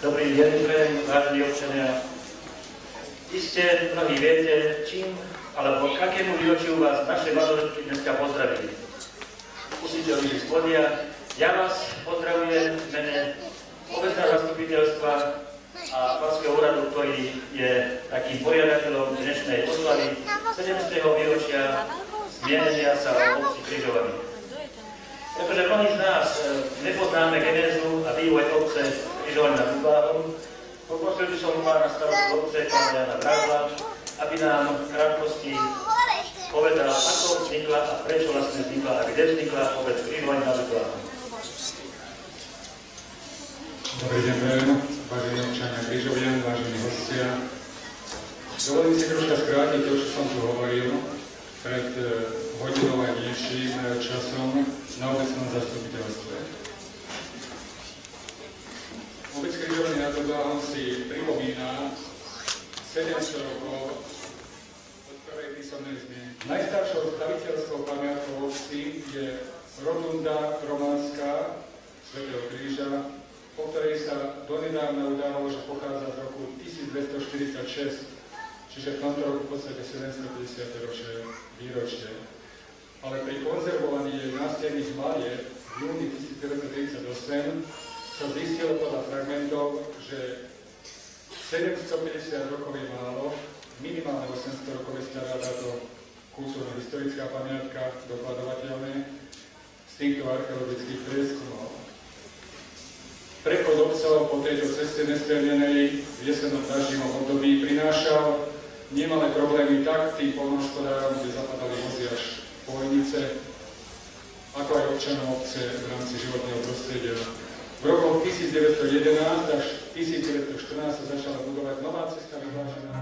Dobrý deň, vážení občania. Iste mnohí viete, čím alebo k akému výročiu vás naše mladožitky dneska pozdravili. Musíte odísť z podia. Ja vás pozdravujem v mene obecného zastupiteľstva a Mestského úradu, ktorý je takým poriadateľom dnešnej oslavy 7. výročia zmienenia sa o obci Križovany. Pretože mnohí z nás nepoznáme genézu a vývoj obce Križovany nad Bubáhom, poprosil by som pána starostu obce, pána Jana Brábla, aby nám v krátkosti povedal, ako vznikla a prečo vlastne vznikla a kde vznikla obec Križovany nad Bubáhom. Dobrý deň, vážení občania Križovian, vážení hostia. Dovolím si troška skrátiť to, čo som tu hovoril pred hodinou aj nižším časom na obecnom zastupiteľstve. Obec Križovany nad Bubáhom si pripomína 700 rokov od prvej písomnej zmienky. Najstaršou staviteľskou pamiatkou obci je rotunda románska Svätého Kríža, po ktorej sa donedávna udávalo, že pochádza z roku 1246, čiže v tomto roku v podstate 750. výročie. Ale pri konzervovaní jej nástenných malieb v júni 1938 sa zistilo podľa fragmentov, že 750 rokov je málo, minimálne 800 rokov je stará táto kultúrno-historická pamiatka, dokladovateľné z týchto archeologických prieskumov. Prechod obcov po tejto ceste nestrelnenej v jesennom daždivom období prinášal nemalé problémy tak tým poľnohospodárom, kde zapadali vozy až polnice, ako aj občanom obce v rámci životného prostredia. V rokoch 1911 až 1914 sa začala budovať nová cesta vyhlášená.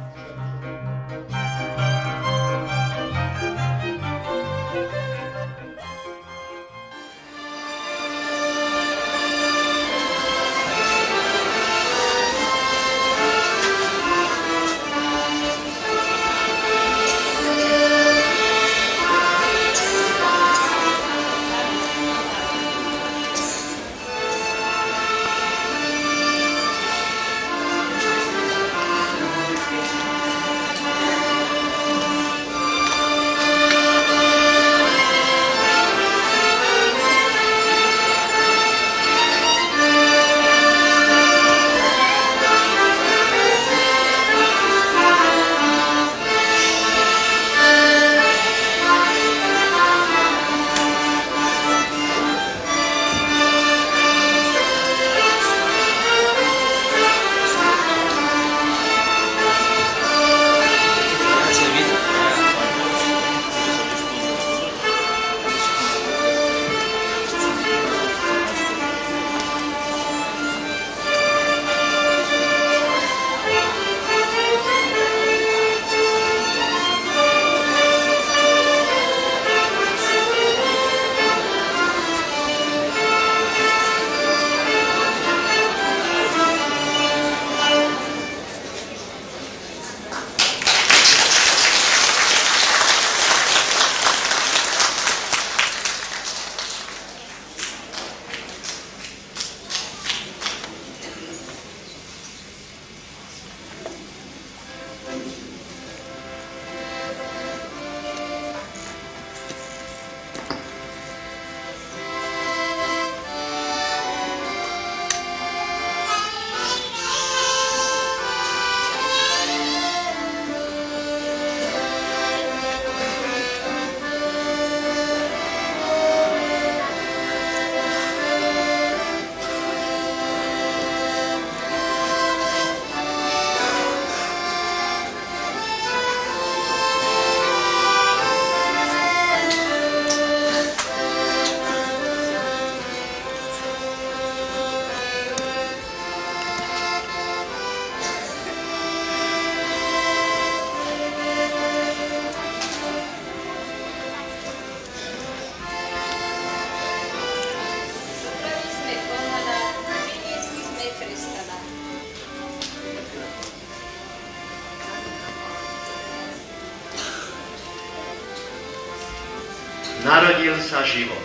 Narodil sa život.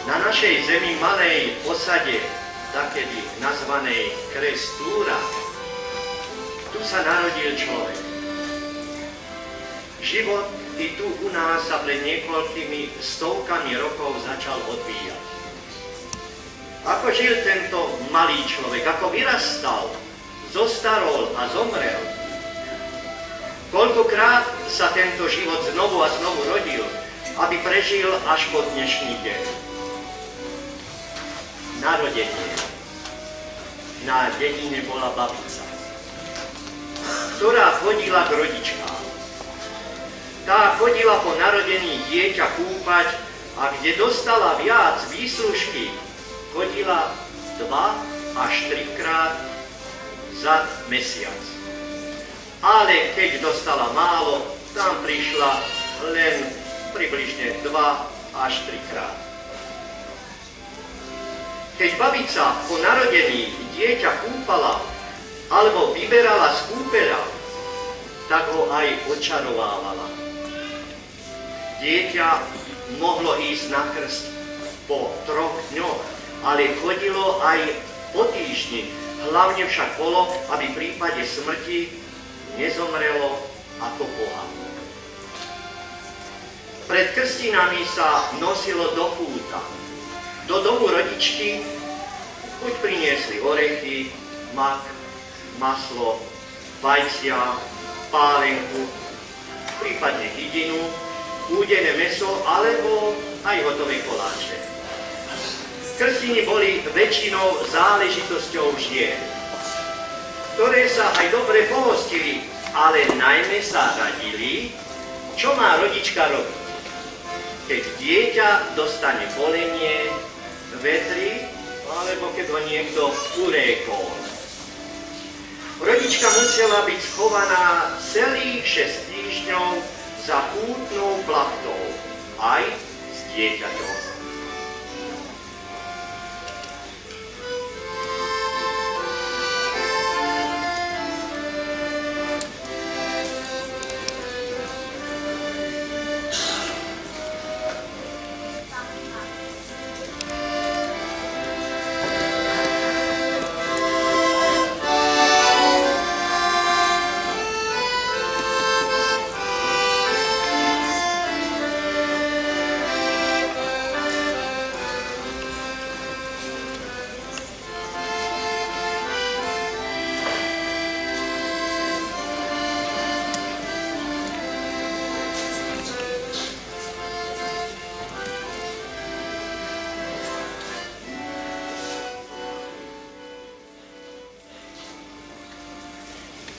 Na našej zemi malej osade takedy nazvanej Krestura, tu sa narodil človek. Život i tu u nás sa pred niekoľkými stovkami rokov začal odvíjať. Ako žil tento malý človek, ako vyrastal, zostarol a zomrel. Koľkokrát sa tento život znovu a znovu rodil, aby prežil až po dnešný deň. Narodenie. Na dedine bola babica, ktorá chodila k rodičkám. Tá chodila po narodení dieťa kúpať a kde dostala viac výslužky, chodila 2 až 3 krát za mesiac. Ale keď dostala málo, tam prišla len približne 2 až 3 krát. Keď babica po narodení dieťa kúpala alebo vyberala z kúpeľa, tak ho aj očarovávala. Dieťa mohlo ísť na krst po 3 dňoch, ale chodilo aj po týždni. Hlavne však bolo, aby v prípade smrti nezomrelo ako boha. Pred krstinami sa nosilo do púta. Do domu rodičky buď priniesli orechy, mak, maslo, vajcia, pálenku, prípadne hydinu, údené mäso alebo aj hotové koláče. Krstiny boli väčšinou záležitosťou žien, ktoré sa aj dobre pohostili, ale najmä sa radili, čo má rodička robiť. Keď dieťa dostane bolenie, vetri, alebo keď ho niekto urékol. Rodička musela byť schovaná celých 6 týždňov za pútnou plachtou, aj s dieťaťom.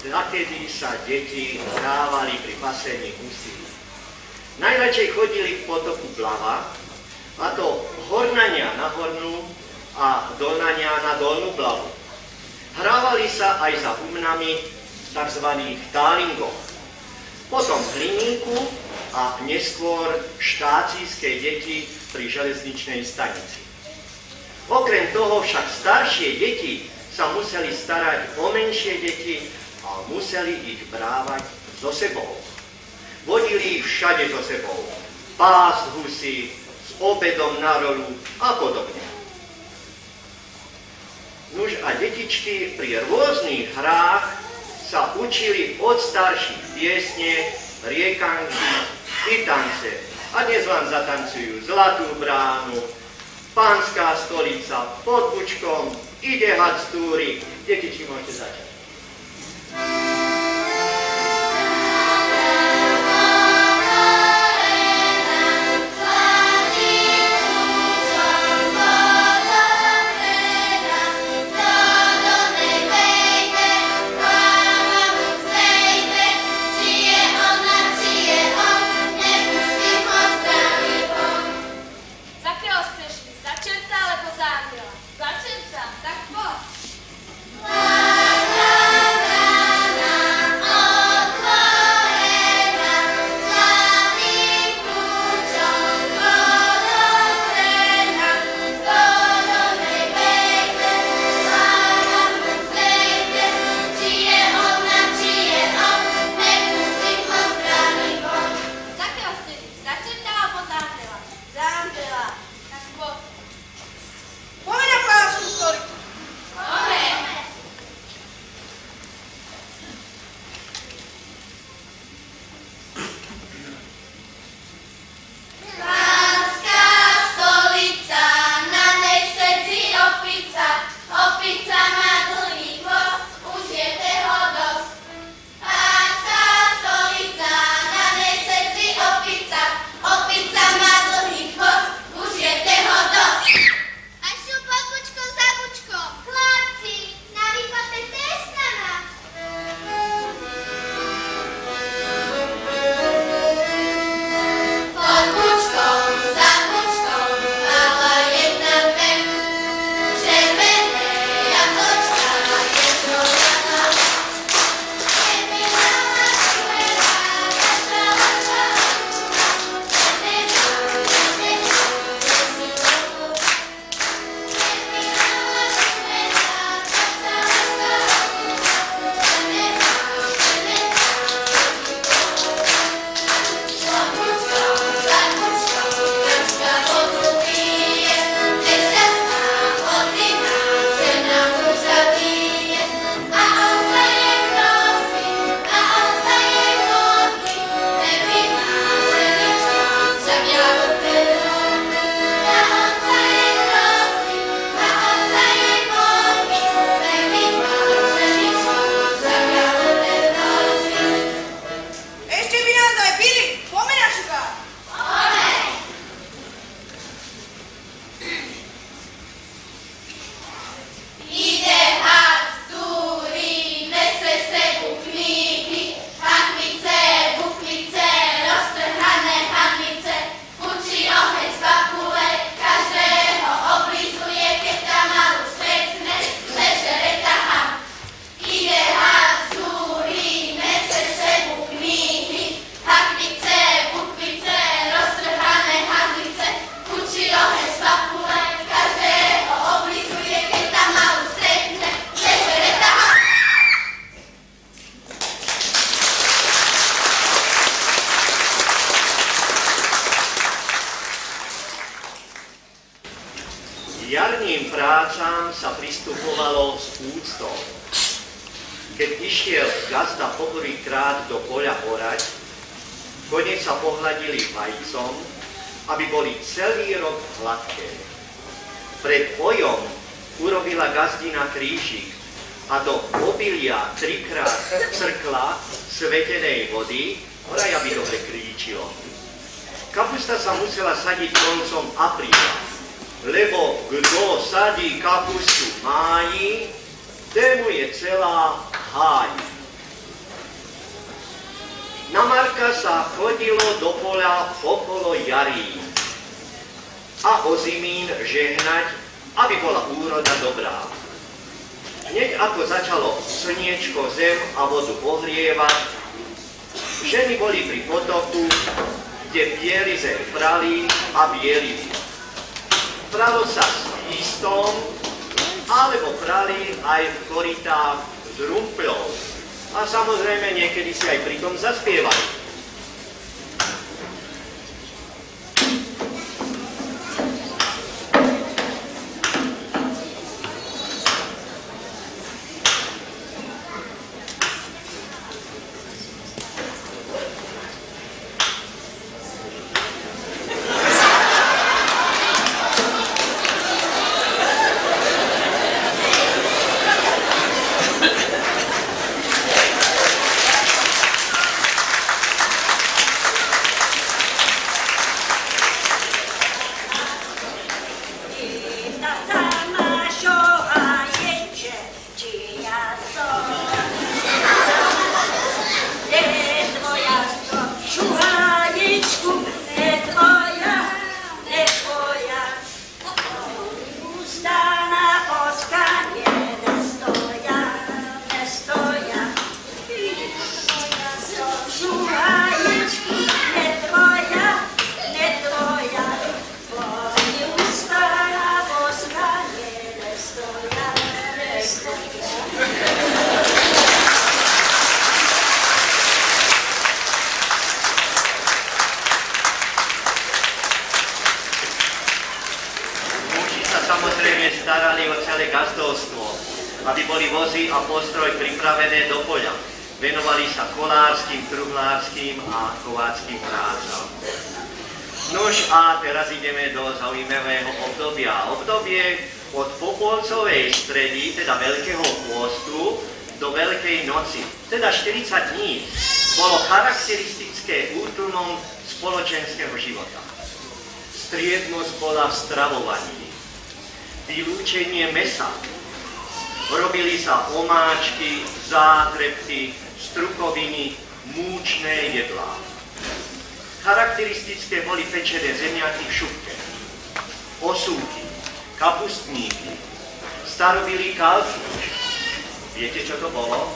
Nakedy sa deti hrávali pri pasení husí. Najradšej chodili k potoku Blava, a to hornania na hornú a dolnania na dolnú Blavu. Hrávali sa aj za humnami v tzv. Tálingoch. Potom hliníku a neskôr štácijské deti pri železničnej stanici. Okrem toho však staršie deti sa museli starať o menšie deti a museli ich brávať so sebou. Vodili ich všade so sebou. Pásť husy, s obedom na rolu a podobne. Nuž a detičky pri rôznych hrách sa učili od starších piesne, riekanky i tance. A dnes vám zatancujú Zlatú bránu, Pánska stolica, Pod bučkom, Ide had z túry. Detičky, môžete začať. Začerta alebo za aniela? Začerta, tak poď. prácam sa pristupovalo s úctou. Keď išiel gazda poprvýkrát do poľa orať, kone sa pohľadili vajcom, aby boli celý rok hladké. Pred bojom urobila gazdina krížik a do obilia 3-krát crkla svetenej vody, vraj aby dobre kríčilo. Kapusta sa musela sadiť koncom apríla, lebo kto sadí kapustu v máji, tému je celá háj. Na Marka sa chodilo do poľa okolo jarí a o zimín žehnať, aby bola úroda dobrá. Hneď ako začalo slniečko zem a vodu ohrievať, ženy boli pri potoku, kde bielizeň prali a bielili. Pralo sa s listom, alebo prali aj v korytách s rumpľou. A samozrejme niekedy si aj pri tom zaspievali. Starali o celé gazdovstvo, aby boli vozy a postroj pripravené do poľa. Venovali sa kolárským, truhlárským a kováckým prácam. Nož a teraz ideme do zaujímavého obdobia. Obdobie od Popolcovej stredy, teda Veľkého pôstu, do Veľkej noci, teda 40 dní, bolo charakteristické útlmom spoločenského života. Striednosť bola v stravovaní. Vylúčenie mesa. Robili sa omáčky, zátrepky, strukoviny, múčné jedlá. Charakteristické boli pečené zemiaky v šupke, osúky, kapustníky, starobilý kalfíč. Viete, čo to bolo?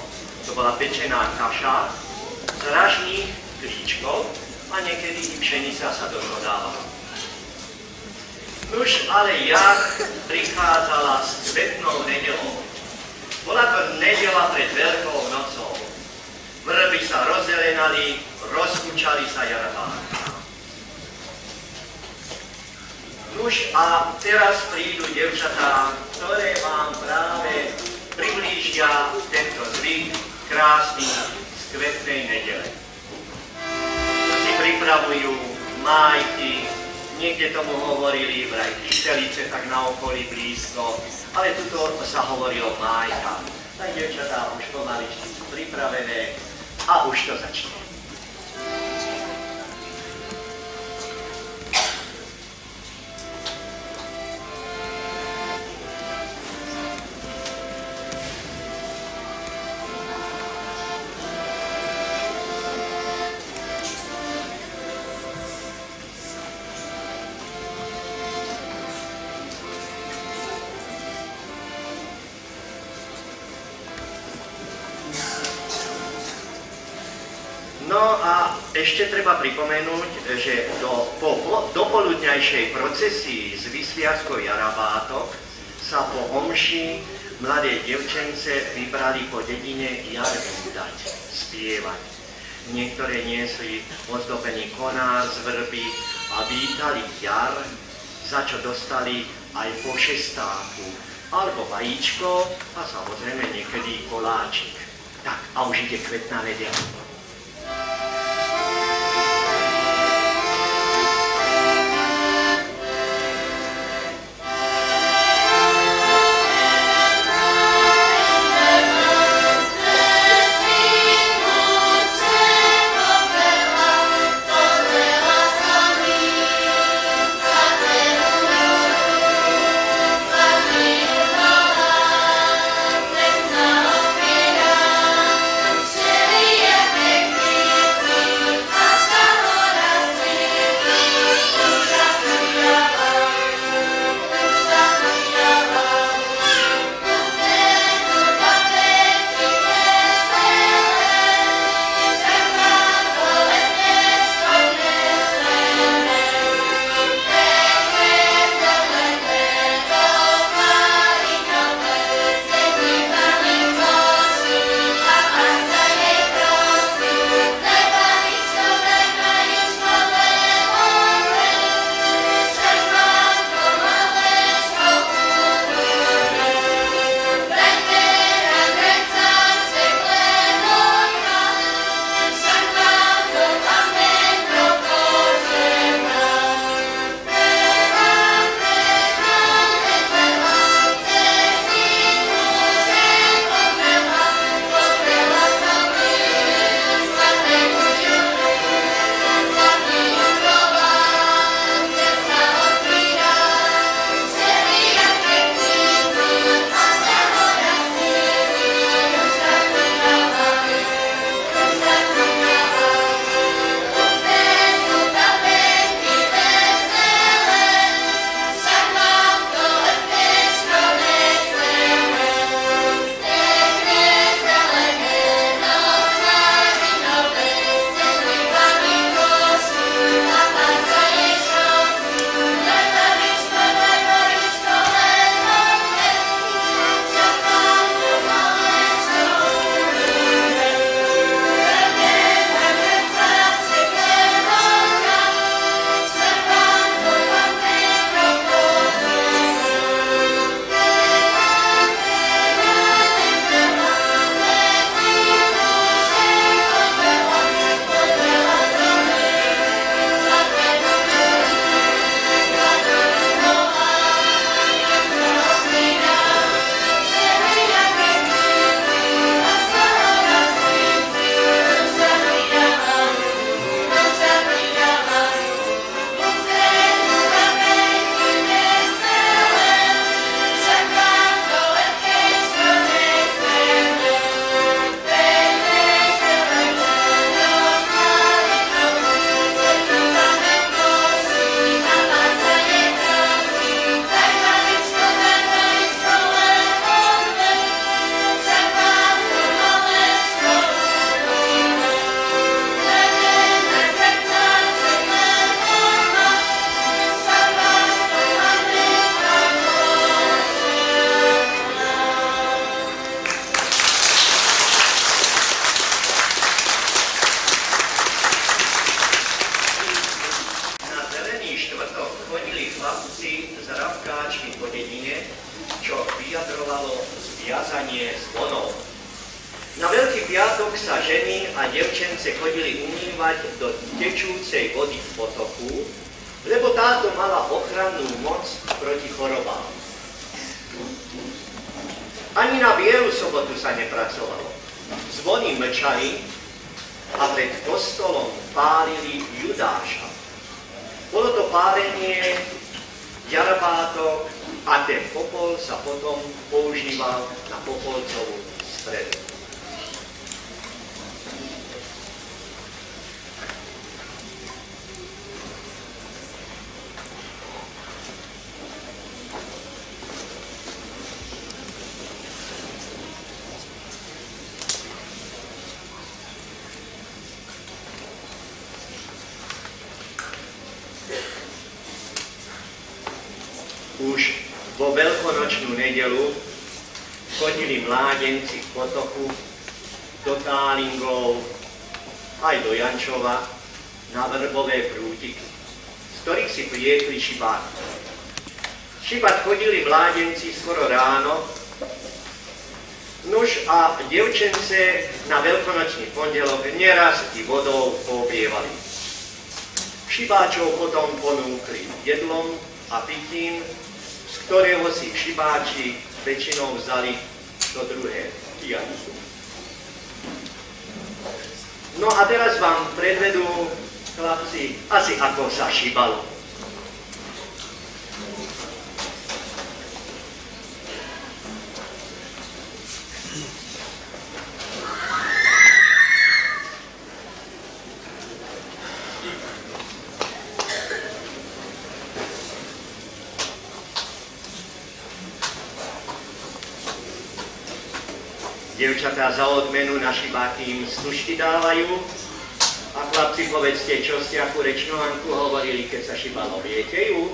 To bola pečená kaša z ražných klíčkov a niekedy i pšenica sa do toho dávala. Nuž, ale jak prichádzala s Kvetnou nedeľou. Bola to nedeľa pred Veľkou nocou. Vrby sa rozzelenali, rozkúčali sa jarabáky. Nuž, a teraz prídu dievčatá, ktoré vám práve priblížia tento zvyk krásny z Kvetnej nedele. Si pripravujú májky, niekde tomu hovorili vraj kyselice, tak na okolí blízko, ale tuto sa hovorilo májka. Tak dievčatá už pomaličky sú pripravené a už to začne. No a ešte treba pripomenúť, že do poludňajšej procesii z vysviackou jarabátok sa po omši mladé dievčence vybrali po dedine jarbúdať, spievať. Niektoré niesli ozdobený konár z vrby a vítali jar, za čo dostali aj po šestáku, alebo vajíčko a samozrejme niekedy koláčik. Tak, a už ide kvetná nedeľa. zviazanie zvonov. Na Veľký piatok sa ženy a devčence chodili umývať do tečúcej vody v potoku, lebo táto mala ochrannú moc proti chorobám. Ani na Bielu sobotu sa nepracovalo. Zvony mlčali a pred kostolom pálili Judáša. Bolo to pálenie ďarabátok a ten popol sa potom používal na popolcovú stredu. Už vo veľkonočnú nedeľu chodili mládenci k potoku, do Tálingov, aj do Jančova na vrbové prútiky, z ktorých si plietli šibáky. Šibať chodili mládenci skoro ráno, nuž a dievčence na veľkonočný pondelok neraz i vodou pooblievali. Šibáčov potom ponúkli jedlom a pitím, z ktorého si šibáči väčšinou vzali to druhé pijačku. No a teraz vám predvedú chlapci asi ako sa šibalo. Dievčatá za odmenu na šibáky im stužky dávajú a chlapci, povedzte, čo ste akú rečnovanku hovorili, keď sa šibalo, viete ju?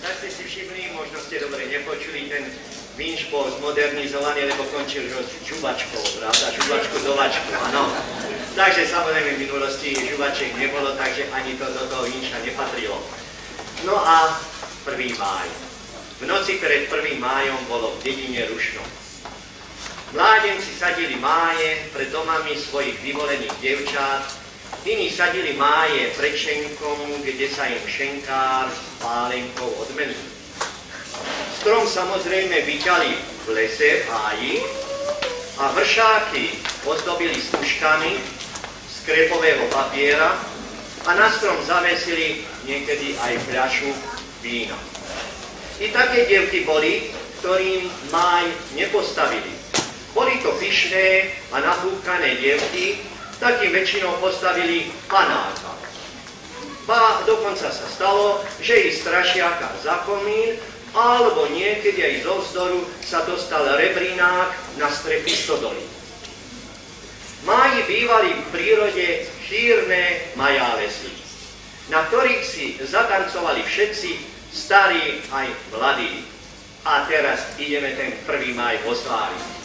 Tak ste si všimli, možno ste dobre nepočuli, ten vinč bol zmodernizovaný, lebo končil žuvačkou, pravda? Žuvačku, áno. Takže samozrejme v minulosti žuvaček nebolo, takže ani to do toho vinča nepatrilo. No a 1. máj. V noci pred 1. májom bolo v dedine rušno. Mládenci sadili máje pred domami svojich vyvolených dievčat, iní sadili máje pred šenkom, kde sa im šenkár s pálenkou odmenil. Strom samozrejme vyťali v lese v háji a vršáky ozdobili stužkami z krepového papiera a na strom zavesili niekedy aj fľašu vína. I také dievky boli, ktorým máj nepostavili. Boli to pyšné a nahúkané dievky, tak im väčšinou postavili panáka. Ba dokonca sa stalo, že ich strašiaka za komín alebo niekedy aj zo vzdoru sa dostal rebrinák na strechy stodoly. Máji bývali v prírode šírne majálesy, na ktorých si zatancovali všetci, starí aj mladí. A teraz ideme ten 1. máj osláviť.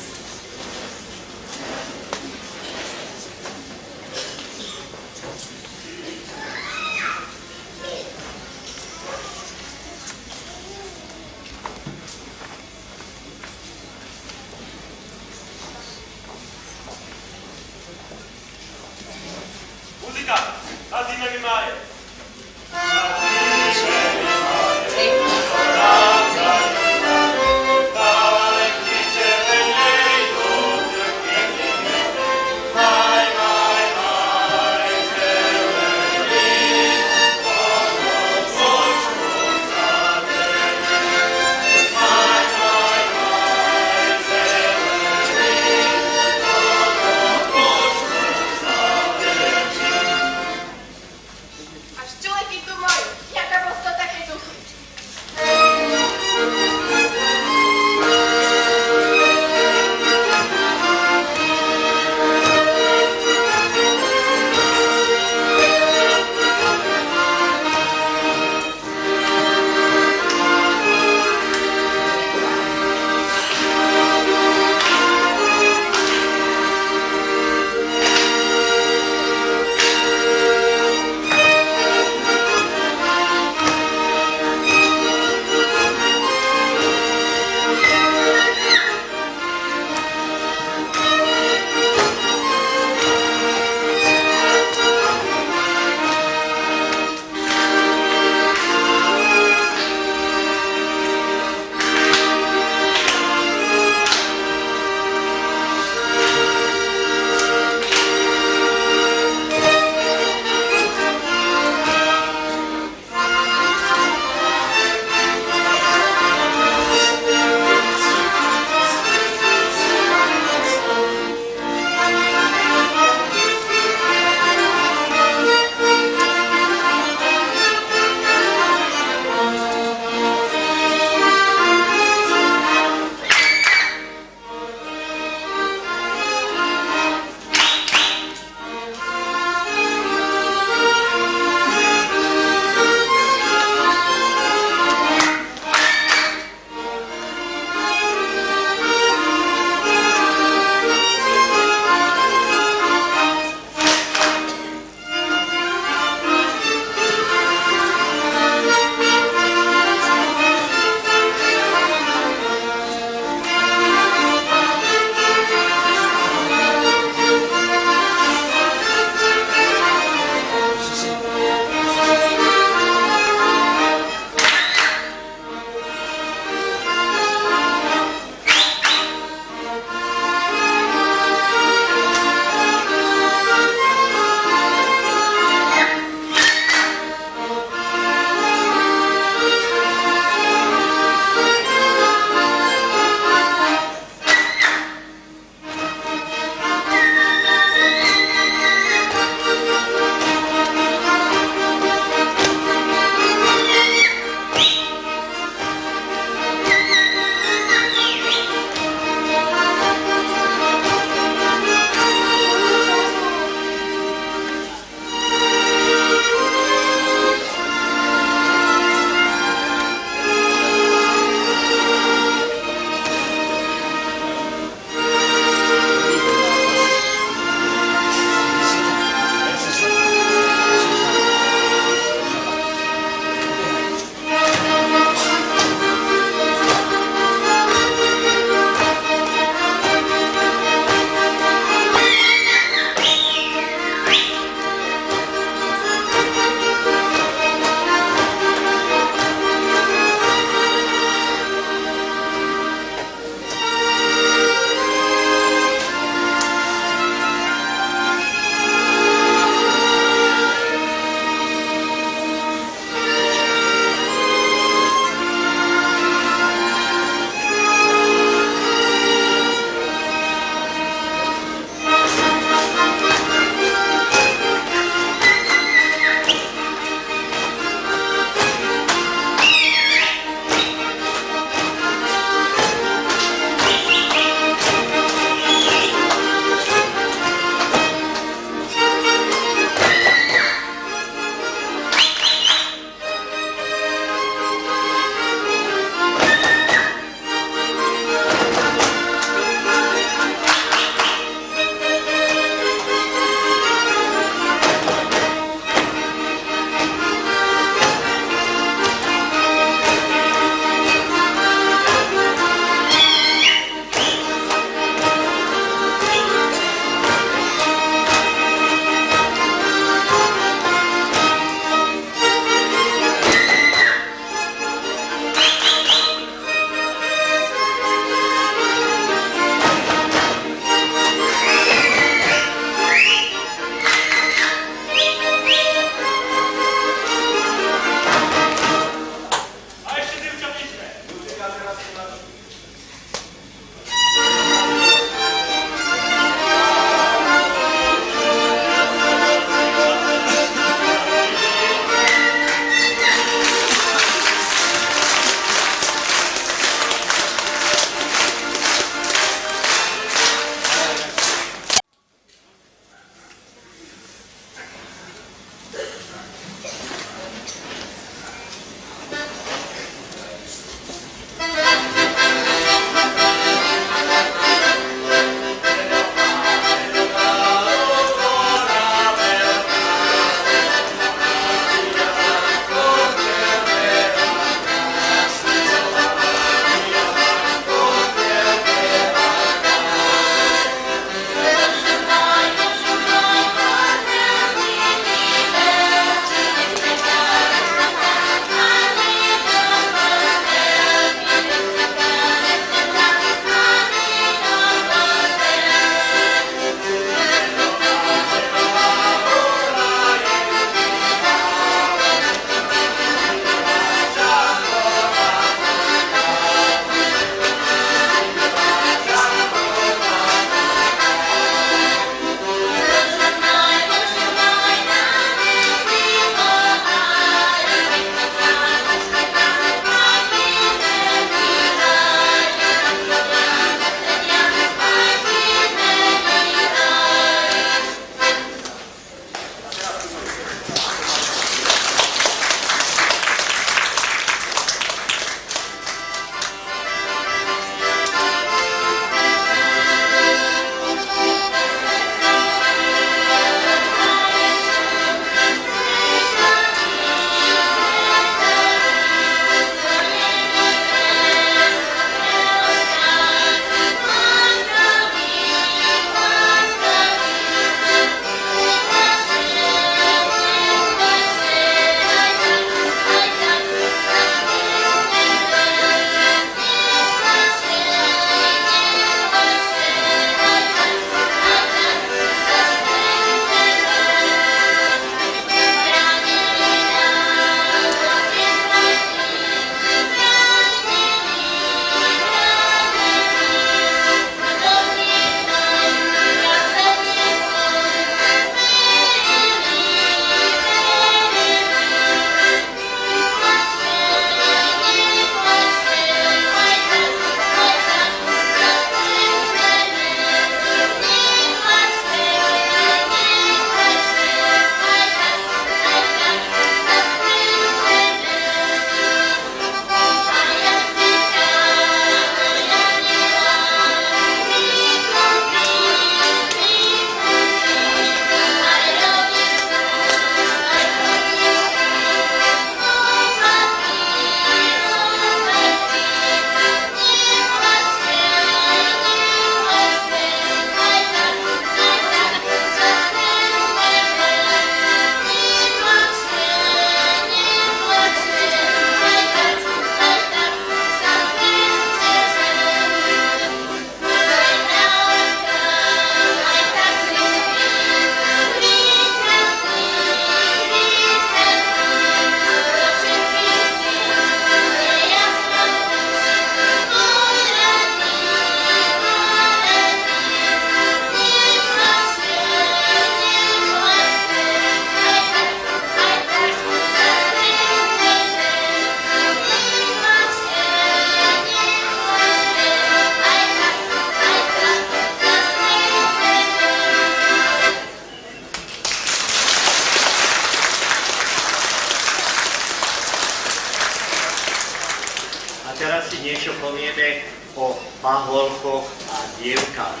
paholkoch a dievkách.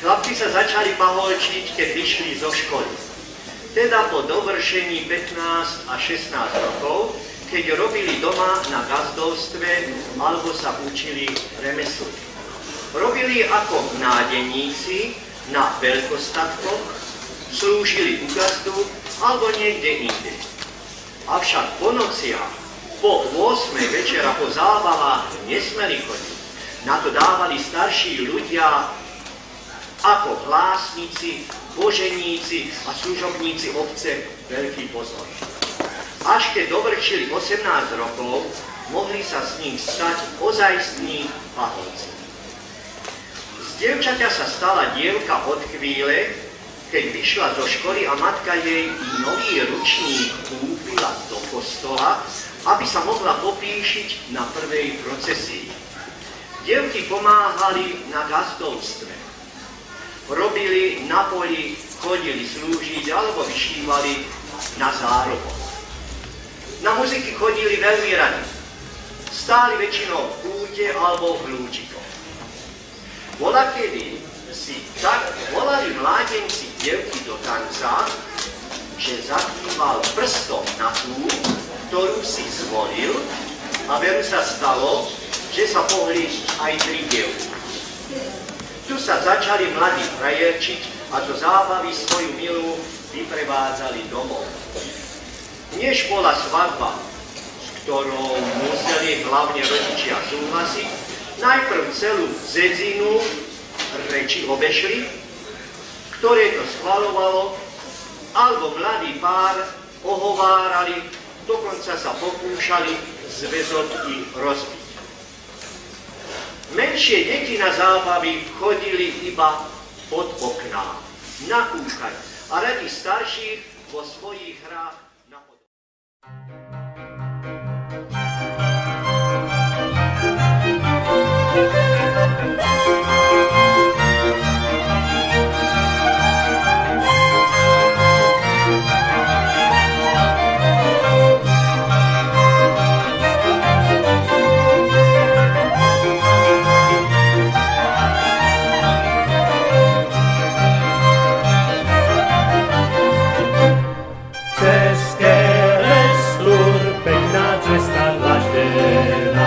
Chlapci sa začali paholčiť, keď vyšli zo školy. Teda po dovršení 15 a 16 rokov, keď robili doma na gazdovstve alebo sa učili remeslu. Robili ako nádeníci na veľkostatkoch, slúžili u gazdu alebo niekde inde. Avšak po nociach, po 8. večera po zábavách nesmeli chodiť. Na to dávali starší ľudia ako hlásnici, boženíci a služobníci obce veľký pozor. Až keď dovršili 18 rokov, mohli sa z nich stať ozajstní paholci. Z dievčaťa sa stala dievka od chvíle, keď vyšla zo školy a matka jej nový ručník kúpila do kostola, aby sa mohla popíšiť na prvej procesii. Dievky pomáhali na gazdovstve. Robili na poli, chodili slúžiť alebo vyšívali na zárobok. Na muziky chodili veľmi radi. Stáli väčšinou v kúte alebo v lúčikoch. Volakedy si tak volali mládenci dievky do tanca, že zakýval prstom na tú, ktorú si zvolil, a veru sa stalo, že sa pohli aj 3 dievky. Tu sa začali mladí frajerčiť a do zábavy svoju milú vyprevádzali domov. Než bola svadba, s ktorou museli hlavne rodičia súhlasiť, najprv celú zedzinu reči obešli, ktoré to schvalovalo, alebo mladý pár ohovárali, dokonca sa pokúšali zväzotky rozbiť. Menšie deti na zábavy chodili iba pod okná, nakúkať a radi starších vo svojich hrách napodobňovali. České les, tur, pekná cesta dlažděná.